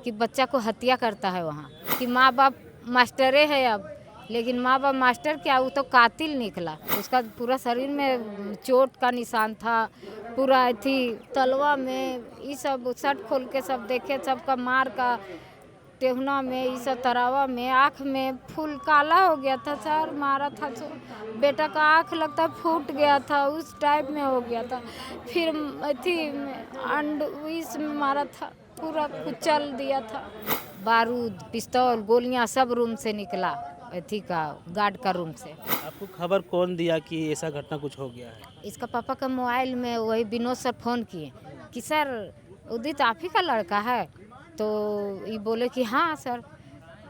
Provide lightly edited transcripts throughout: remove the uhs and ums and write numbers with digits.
कि बच्चा को हत्या करता है वहाँ, कि माँ बाप मास्टरे है अब, लेकिन माँ बाप मास्टर क्या, वो तो कातिल निकला। उसका पूरा शरीर में चोट का निशान था, पूरा थी तलवा में, ये सब शर्ट खोल के सब देखे, सबका मार का टेहुना में, ये सब तरावा में, आँख में फूल काला हो गया था सर, मारा था तो बेटा का आँख लगता फूट गया था, उस टाइप में हो गया था। फिर थी अंड इसमें मारा था, पूरा कुचल दिया था। बारूद, पिस्तौल, गोलियां सब रूम से निकला, अथी का गार्ड का रूम से। आपको खबर कौन दिया कि ऐसा घटना कुछ हो गया है? इसका पापा का मोबाइल में वही विनोद सर फ़ोन किए कि सर उदित आप ही का लड़का है, तो ये बोले कि हाँ सर।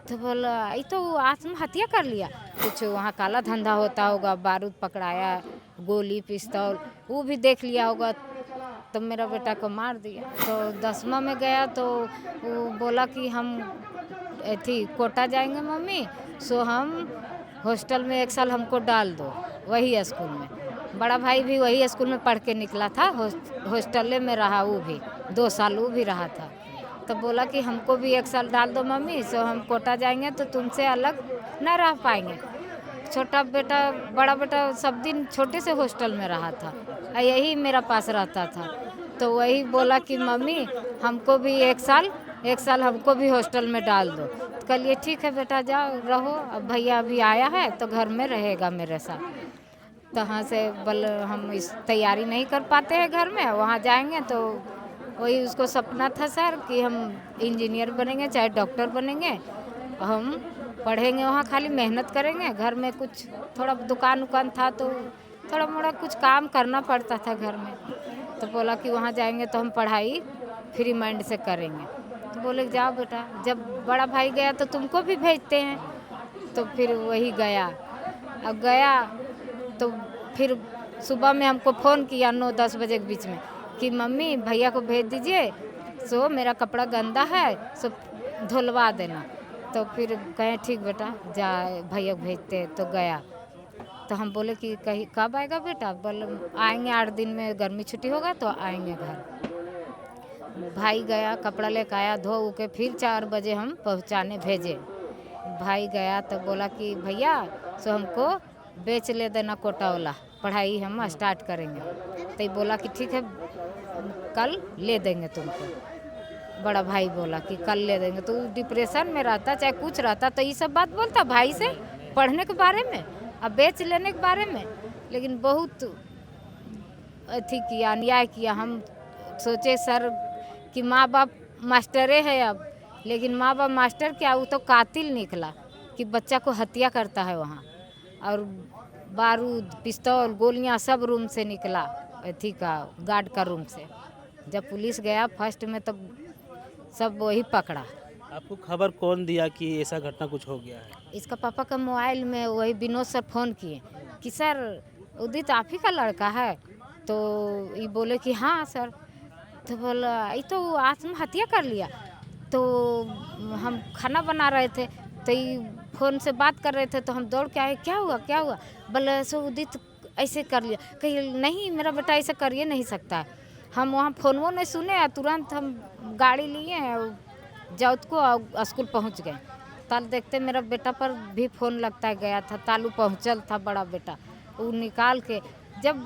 तो बोला ये तो आत्महत्या कर लिया, कुछ वहाँ काला धंधा होता होगा, बारूद पकड़ाया, गोली पिस्तौल वो भी देख लिया होगा, तो मेरा बेटा को मार दिया। तो 10वां में गया तो वो बोला कि हम थी कोटा जाएंगे मम्मी, सो हम हॉस्टल में 1 साल हमको डाल दो वही स्कूल में। बड़ा भाई भी वही स्कूल में पढ़ के निकला था, हॉस्टल में रहा, वो भी 2 साल वो भी रहा था। तब बोला कि हमको भी 1 साल डाल दो मम्मी, सो हम कोटा जाएंगे तो तुमसे अलग न रह पाएंगे। छोटा बेटा बड़ा बेटा सब दिन छोटे से हॉस्टल में रहा था, यही मेरा पास रहता था। तो वही बोला कि मम्मी हमको भी 1 साल हमको भी हॉस्टल में डाल दो। तो कहिए ठीक है बेटा जाओ रहो, अब भैया अभी आया है तो घर में रहेगा मेरे साथ। तहाँ से बल हम इस तैयारी नहीं कर पाते हैं घर में, वहाँ जाएंगे तो वही उसको सपना था सर कि हम इंजीनियर बनेंगे चाहे डॉक्टर बनेंगे, हम पढ़ेंगे वहाँ, खाली मेहनत करेंगे। घर में कुछ थोड़ा दुकान उकान था तो थोड़ा मोड़ा कुछ काम करना पड़ता था घर में। तो बोला कि वहाँ जाएंगे तो हम पढ़ाई फ्री माइंड से करेंगे। तो बोले जाओ बेटा, जब बड़ा भाई गया तो तुमको भी भेजते हैं। तो फिर वही गया। अब गया तो फिर सुबह में हमको फ़ोन किया 9-10 बजे के बीच में कि मम्मी भैया को भेज दीजिए, सो मेरा कपड़ा गंदा है, सो धुलवा देना। तो फिर कहें ठीक बेटा जा भैया भेजते, तो गया। तो हम बोले कि कहीं कब आएगा बेटा, बोले आएंगे 8 दिन में, गर्मी छुट्टी होगा तो आएंगे घर। भाई गया कपड़ा लेकर आया, धो उ के फिर 4 बजे हम पहुँचाने भेजे। भाई गया तो बोला कि भैया सो हमको बेच ले देना कोटा वाला, पढ़ाई हम स्टार्ट करेंगे। तो बोला कि ठीक है कल ले देंगे तुमको। बड़ा भाई बोला कि कल ले देंगे, तो डिप्रेशन में रहता चाहे कुछ रहता तो ये सब बात बोलता भाई से पढ़ने के बारे में, अब बेच लेने के बारे में। लेकिन बहुत अथी किया, अन्याय किया। हम सोचे सर कि माँ बाप मास्टरे है अब, लेकिन माँ बाप मास्टर क्या, वो तो कातिल निकला कि बच्चा को हत्या करता है वहाँ। और बारूद पिस्तौल गोलियां सब रूम से निकला, अथी का गार्ड का रूम से। जब पुलिस गया फर्स्ट में तब सब वही पकड़ा। आपको खबर कौन दिया कि ऐसा घटना कुछ हो गया है? इसका पापा का मोबाइल में वही विनोद सर फ़ोन किए कि सर उदित आप ही का लड़का है, तो ये बोले कि हाँ सर। तो बोला ये तो आत्महत्या कर लिया। तो हम खाना बना रहे थे तो ये फ़ोन से बात कर रहे थे, तो हम दौड़ के आए, क्या हुआ क्या हुआ। बोले सो उदित ऐसे कर लिया। कही नहीं मेरा बेटा ऐसा करिए नहीं सकता है। हम वहाँ फ़ोन वो नहीं सुने, तुरंत हम गाड़ी लिए जौत को स्कूल पहुँच गए। ताल देखते मेरा बेटा पर भी फ़ोन लगता है गया था, तालू पहुँचल था बड़ा बेटा, वो निकाल के जब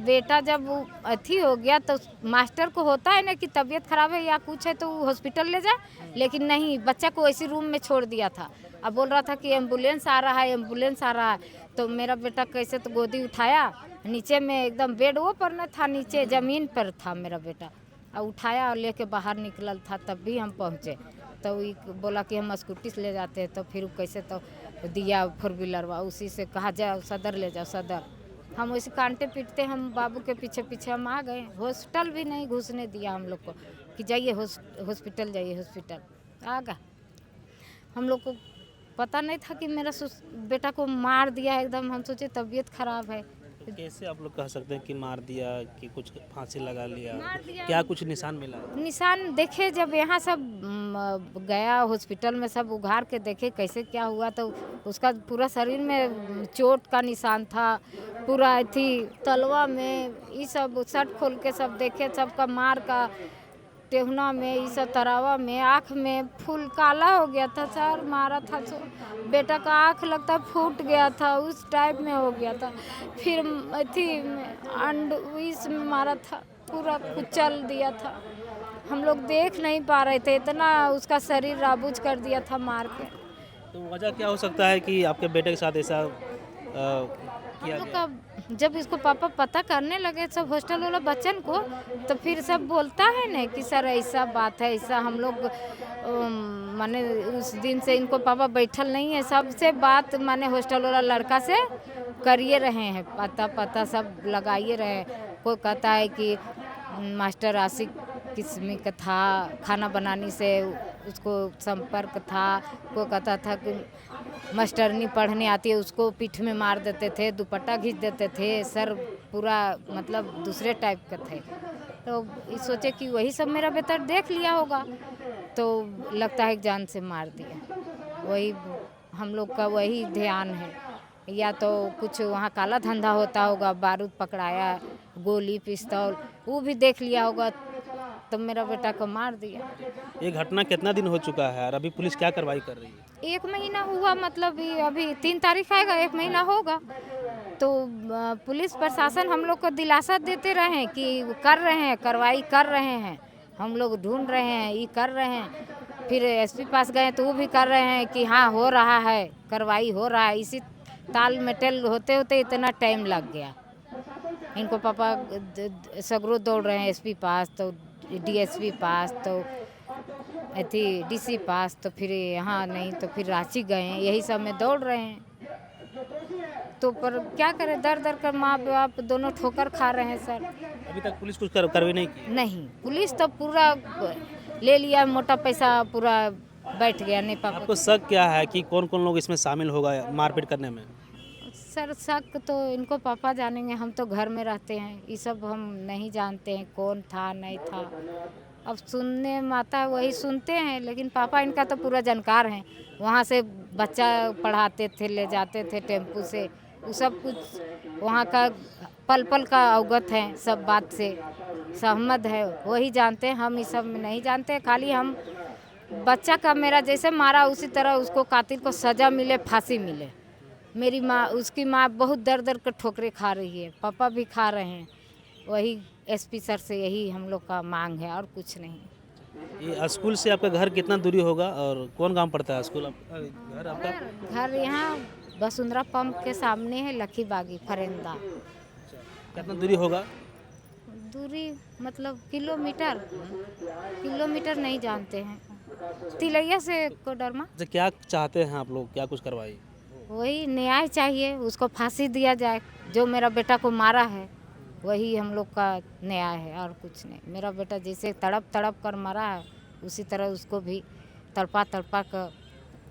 बेटा जब वो अथी हो गया तो मास्टर को होता है ना कि तबीयत ख़राब है या कुछ है तो हॉस्पिटल ले जाए, लेकिन नहीं, बच्चा को ऐसी रूम में छोड़ दिया था। अब बोल रहा था कि एम्बुलेंस आ रहा है, एम्बुलेंस आ रहा है। तो मेरा बेटा कैसे तो गोदी उठाया, नीचे में एकदम बेड वो पर न था, नीचे ज़मीन पर था मेरा बेटा, और उठाया और लेके बाहर निकलल था, तब भी हम पहुँचे। तो वो बोला कि हम स्कूटी से ले जाते हैं, तो फिर कैसे तो दिया 4 व्हीलरवा, उसी से कहा जाओ सदर ले जाओ सदर। हम वैसे कांटे पीटते हम बाबू के पीछे पीछे हम आ गए। हॉस्पिटल भी नहीं घुसने दिया हम लोग को कि जाइए हॉस्पिटल जाइए हॉस्पिटल। आ गए, हम लोग को पता नहीं था कि मेरा बेटा को मार दिया एकदम। हम सोचे तबीयत खराब है। कैसे आप लोग कह सकते हैं कि मार दिया, कि कुछ फांसी लगा लिया? मार दिया। क्या कुछ निशान मिला? निशान देखे जब यहाँ सब गया हॉस्पिटल में, सब उघार के देखे कैसे क्या हुआ, तो उसका पूरा शरीर में चोट का निशान था, पूरा थी तलवा में, ये सब शर्ट खोल के सब देखे, सबका मार का टेहुना में, इस तरावा में, आँख में फूल काला हो गया था सर। मारा था तो बेटा का आँख लगता फूट गया था, उस टाइप में हो गया था। फिर अथी अंड इस में मारा था, पूरा कुचल दिया था। हम लोग देख नहीं पा रहे थे, इतना उसका शरीर राबूज कर दिया था मार के। तो वजह क्या हो सकता है कि आपके बेटे के साथ ऐसा किया हम लोग गया? का जब इसको पापा पता करने लगे सब हॉस्टल वाला बच्चन को, तो फिर सब बोलता है ना कि सर ऐसा बात है, ऐसा हम लोग माने उस दिन से इनको पापा बैठल नहीं है, सबसे बात माने हॉस्टल वाला लड़का से करिए रहे हैं, पता सब लगाइए रहे हैं। कोई कहता है कि मास्टर आशिक किस्मी का था, खाना बनाने से उसको संपर्क था। कोई कहता था कि मास्टरनी पढ़ने आती है, उसको पीठ में मार देते थे, दुपट्टा खींच देते थे, सर पूरा मतलब दूसरे टाइप का थे। तो सोचे कि वही सब मेरा बेटा देख लिया होगा, तो लगता है कि जान से मार दिया। वही हम लोग का वही ध्यान है, या तो कुछ वहाँ काला धंधा होता होगा, बारूद पकड़ाया, गोली पिस्तौल वो भी देख लिया होगा, तो मेरा बेटा को मार दिया। ये घटना कितना दिन हो चुका है और अभी पुलिस क्या कार्रवाई कर रही है? 1 महीना हुआ, मतलब ये अभी 3 तारीख आएगा, 1 महीना होगा। तो पुलिस प्रशासन हम लोग को दिलासा देते रहे कि कर रहे हैं, कार्रवाई कर रहे हैं, हम लोग ढूंढ रहे हैं, ये कर रहे हैं। फिर एसपी पास गए तो वो भी कर रहे हैं कि हाँ हो रहा है, कार्रवाई हो रहा है। इसी ताल मेटल होते होते इतना टाइम लग गया। इनको पापा सगरो दौड़ रहे हैं, एसपी पास तो डीएसपी पास तो अथी डीसी पास, तो फिर यहाँ नहीं तो फिर रांची गए हैं, यही सब में दौड़ रहे हैं। तो पर क्या करें, दर दर कर माँ बाप दोनों ठोकर खा रहे हैं सर। अभी तक पुलिस कुछ कार्रवाई नहीं की? नहीं, पुलिस तो पूरा ले लिया, मोटा पैसा पूरा बैठ गया। नहीं पापा आपको शक क्या है कि कौन कौन लोग इसमें शामिल होगा मारपीट करने में? सर शक तो इनको पापा जानेंगे, हम तो घर में रहते हैं, ये सब हम नहीं जानते हैं कौन था नहीं था। अब सुनने में आता है वही सुनते हैं, लेकिन पापा इनका तो पूरा जानकार हैं। वहाँ से बच्चा पढ़ाते थे, ले जाते थे टेम्पू से, वो सब कुछ वहाँ का पल पल का अवगत है, सब बात से सहमत है, वही जानते हैं। हम इस सब में नहीं जानते, खाली हम बच्चा का मेरा जैसे मारा उसी तरह उसको कातिल को सज़ा मिले, फांसी मिले। मेरी माँ, उसकी माँ बहुत दर दर कर ठोकरें खा रही है, पापा भी खा रहे हैं। वही एसपी सर से यही हम लोग का मांग है और कुछ नहीं। ये स्कूल से आपका घर कितना दूरी होगा और कौन गांव पड़ता है स्कूल घर आपका? घर यहाँ वसुंधरा पंप के सामने है, लकी बागी फरेंदा। कितना दूरी होगा? दूरी मतलब किलोमीटर नहीं जानते हैं, तिलैया से कोडरमा। अच्छा, क्या चाहते हैं आप लोग, क्या कुछ कार्रवाई? वही न्याय चाहिए, उसको फांसी दिया जाए, जो मेरा बेटा को मारा है वही हम लोग का न्याय है और कुछ नहीं। मेरा बेटा जैसे तड़प तड़प कर मरा है, उसी तरह उसको भी तड़पा तड़पा कर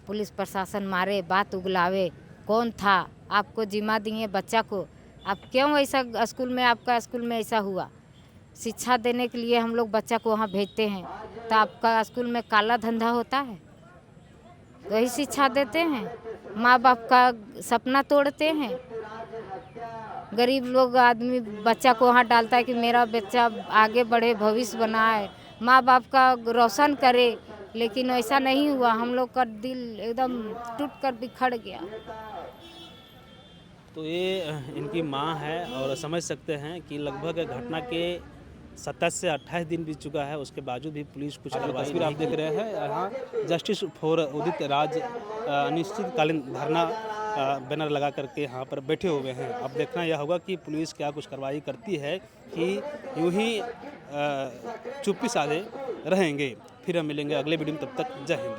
पुलिस प्रशासन मारे, बात उगलावे। कौन था, आपको जिम्मा दिए बच्चा को, आप क्यों ऐसा स्कूल में, आपका स्कूल में ऐसा हुआ? शिक्षा देने के लिए हम लोग बच्चा को वहाँ भेजते हैं, तो आपका स्कूल में काला धंधा होता है, वही शिक्षा देते हैं? माँ बाप का सपना तोड़ते हैं। गरीब लोग आदमी बच्चा को वहाँ डालता है कि मेरा बच्चा आगे बढ़े, भविष्य बनाए, माँ बाप का रोशन करे, लेकिन ऐसा नहीं हुआ। हम लोग का दिल एकदम टूट कर बिखर गया। तो ये इनकी माँ है और समझ सकते हैं कि लगभग घटना के 27 से 28 दिन बीत चुका है, उसके बावजूद भी पुलिस कुछ कार्रवाई तस्वीर आप देख रहे हैं। यहाँ जस्टिस फॉर उदित राज अनिश्चितकालीन धरना बैनर लगा करके यहाँ पर बैठे हुए हैं। अब देखना यह होगा कि पुलिस क्या कुछ कार्रवाई करती है कि यूं ही चुप्पी साधे रहेंगे। फिर हम मिलेंगे अगले वीडियो में, तब तक जय हिंद।